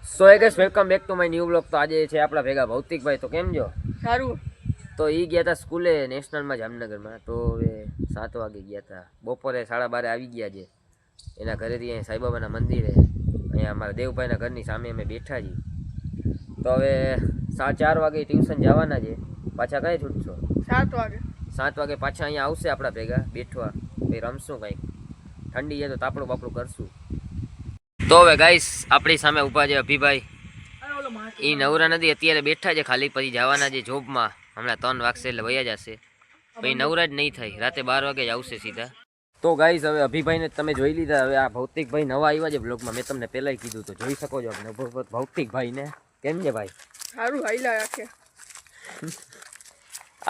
So guys welcome back to my new blog. તો આજે છે આપણા ભેગા ભૌતિકભાઈ. તો કેમ જો? સારું. તો એ ગયા હતા સ્કૂલે નેશનલમાં જામનગરમાં. તો હવે 7 વાગે ગયા હતા. બપોરે 12:30 આવી ગયા છે એના ઘરેથી અહીંયા સાઈબાબાના મંદિરે. અહીંયા અમારા દેવભાઈના ઘરની સામે અમે બેઠા છીએ. તો હવે 4 વાગે ટ્યુશન જવાના છે. પાછા કઈ છૂટશો? 7 વાગે. 7 વાગે પાછા અહીંયા આવશે આપણા ભેગા બેઠવા. પછી રમશું કંઈક. ઠંડી છે તો તાપડું બાપડું કરશું. તો હવે ગાઈસ આપણી સામે ઊભા છે અભિભાઈ. એ નવરા નથી, અત્યારે બેઠા છે ખાલી. પછી જવાના છે જોબમાં. હમણાં 3 વાગશે એટલે વયા જશે. પછી નવરા જ નહીં થાય, રાતે 12 વાગે જ આવશે સીધા. તો ગાઈસ હવે અભિભાઈને તમે જોઈ લીધા. હવે આ ભૌતિકભાઈ નવા આવ્યા છે બ્લોગમાં. મેં તમને પહેલાંય કીધું તો જોઈ શકો છો આપણે ભૌતિકભાઈને. કેમ છે ભાઈ? સારું હાઈલા રાખે.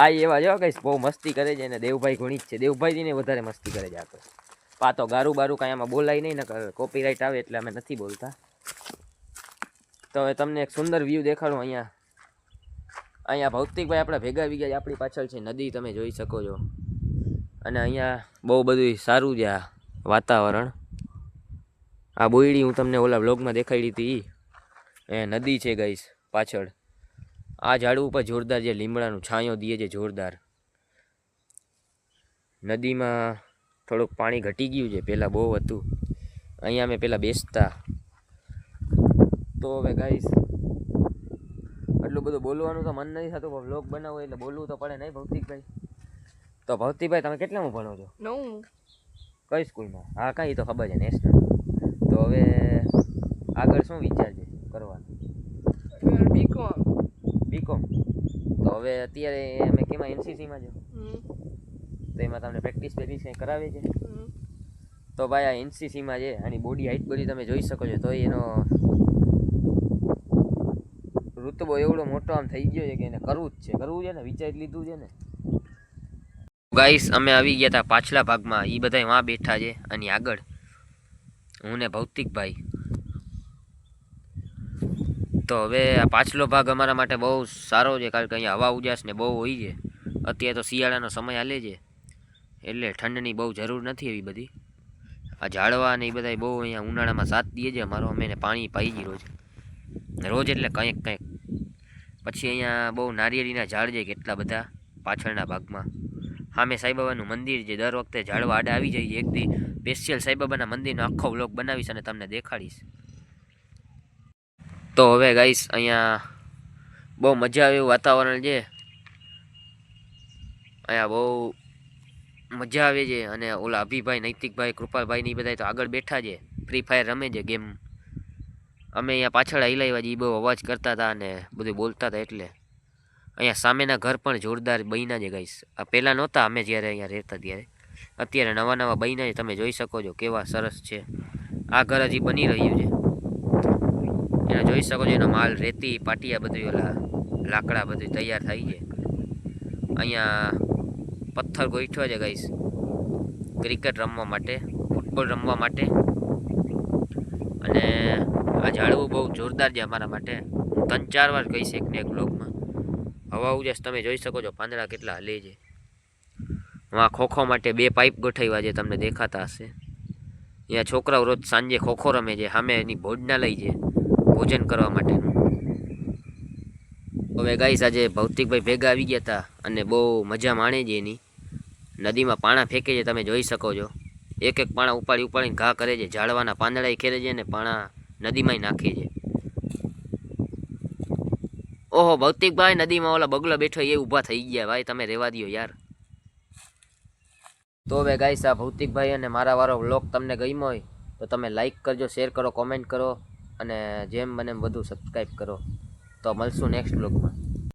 આ એવા જો ગાઈસ બહુ મસ્તી કરે છે અને દેવભાઈ ઘણી જ છે. દેવભાઈથી ને વધારે મસ્તી કરે છે. આ તો પાતો ગારું બારું કાંઈ આમાં બોલાય નહીં ને, કોપીરાઇટ આવે એટલે અમે નથી બોલતા. તો હવે તમને એક સુંદર વ્યૂ દેખાડું. અહીંયા ભૌતિકભાઈ આપણા ભેગા આવી ગયા. આપણી પાછળ છે નદી, તમે જોઈ શકો છો. અને અહીંયા બહુ બધું સારું છે આ વાતાવરણ. આ બોયડી હું તમને ઓલા વ્લોગમાં દેખાડી હતી એ નદી છે ગાઈસ પાછળ. આ ઝાડવું ઉપર જોરદાર જે લીમડાનું છાંયો દે છે જોરદાર. નદીમાં થોડુંક પાણી ઘટી ગયું છે, પહેલાં બહુ હતું. અહીંયા અમે પહેલાં બેસતા. તો હવે ગાઈસ એટલું બધું બોલવાનું તો મન નથી થતું, પણ વ્લોગ બનાવો એટલે બોલવું તો પડે નહીં ભૌતિકભાઈ? તો ભૌતિકભાઈ તમે કેટલામાં ભણો છો? 9. કઈ સ્કૂલમાં? હા કાંઈ તો ખબર છે, નેશનલ. તો હવે આગળ શું વિચાર છે કરવાનું? બીકોમ. તો હવે અત્યારે અમે કેમાં એનસીસીમાં છો? તો એમાં તમને પ્રેક્ટિસ કંઈ કરાવે છે? તો ભાઈ આ એનસીસીમાં છે. આની બોડી હાઈટ બધી તમે જોઈ શકો છો. તો એનો ઋતબો એવડો મોટો આમ થઈ ગયો છે કે એને કરવું જ છે ને, વિચારી લીધું છે ને. ગાઈસ અમે આવી ગયા હતા પાછલા ભાગમાં. એ બધા વાં બેઠા છે અને આગળ હું ને ભૌતિકભાઈ. તો હવે આ પાછલો ભાગ અમારા માટે બહુ સારો છે, કારણ કે અહીંયા હવા ઉજાસ ને બહુ હોય છે. અત્યારે તો શિયાળાનો સમય હાલે છે એટલે ઠંડની બહુ જરૂર નથી એવી બધી. આ ઝાડવા ને એ બધા બહુ અહીંયા ઉનાળામાં સાથ દે છે અમારો. અમે એને પાણી પાઈ છીએ રોજ એટલે કંઈક. પછી અહીંયા બહુ નારિયેળીના ઝાડ છે કેટલા બધા પાછળના ભાગમાં. સામે સાઈબાબાનું મંદિર છે. દર વખતે ઝાડવા આડા આવી જાય. એક દી સ્પેશિયલ સાઈબાબાના મંદિરનો આખો વ્લોગ બનાવીશ અને તમને દેખાડીશ. તો હવે ગાઈસ અહીંયા બહુ મજા આવે એવું વાતાવરણ છે. અહીંયા બહુ મજા આવે છે. અને ઓલા અભિભાઈ, નૈતિકભાઈ, કૃપાલભાઈ ને એ બધા તો આગળ બેઠા છે, ફ્રી ફાયર રમે છે ગેમ. અમે અહીંયા પાછળ હાઈલાવ્યા છે. એ બહુ અવાજ કરતા હતા અને બધું બોલતા હતા. એટલે અહીંયા સામેના ઘર પણ જોરદાર બન્યા છે ગાઈસ. આ પહેલાં નહોતા અમે જ્યારે અહીંયા રહેતા ત્યારે. અત્યારે નવા નવા બન્યા છે. તમે જોઈ શકો છો કેવા સરસ છે. આ ઘર હજી બની રહ્યું છે. એને જોઈ શકો છો. એનો માલ, રેતી, પાટિયા બધું, ઓલા લાકડા બધું તૈયાર થાય છે. અહીંયા પથ્થર ગોઠવ્યા છે ગાઈસ ક્રિકેટ રમવા માટે, ફૂટબોલ રમવા માટે. અને આ ઝાડવું બહુ જોરદાર છે અમારા માટે. હું 3-4 વાર કહીશ એક ને એક બ્લોગમાં. હવા ઉજાસ તમે જોઈ શકો છો. પાંદડા કેટલા હલે છે. આ ખોખો માટે 2 પાઇપ ગોઠવ્યા છે, તમને દેખાતા હશે. અહીંયા છોકરાઓ રોજ સાંજે ખોખો રમે છે. સામે એની ભોજના લઈ છે ભોજન કરવા માટેનું. હવે ગાઈસ આજે ભૌતિકભાઈ ભેગા આવી ગયા હતા અને બહુ મજા માણે છે એની. નદીમાં પાણા ફેંકે છે, તમે જોઈ શકો છો. એક પાણા ઉપાડીને ઘા કરે છે. ઝાડવાના પાંદડા ખેરે છે ને પાણા નદીમાંય નાખે છે. ઓહો ભૌતિકભાઈ, નદીમાં ઓલા બગલો બેઠો એ ઊભા થઈ ગયા. ભાઈ તમે રહેવા દો યાર. તો હવે ગાઈસ આ ભૌતિકભાઈ અને મારા વાળો વ્લોગ તમને ગમ્યો હોય તો તમે લાઈક કરજો, શેર કરો, કોમેન્ટ કરો અને જેમ બને એમ વધુ સબસ્ક્રાઈબ કરો. તો મળશું નેક્સ્ટ વ્લોગમાં.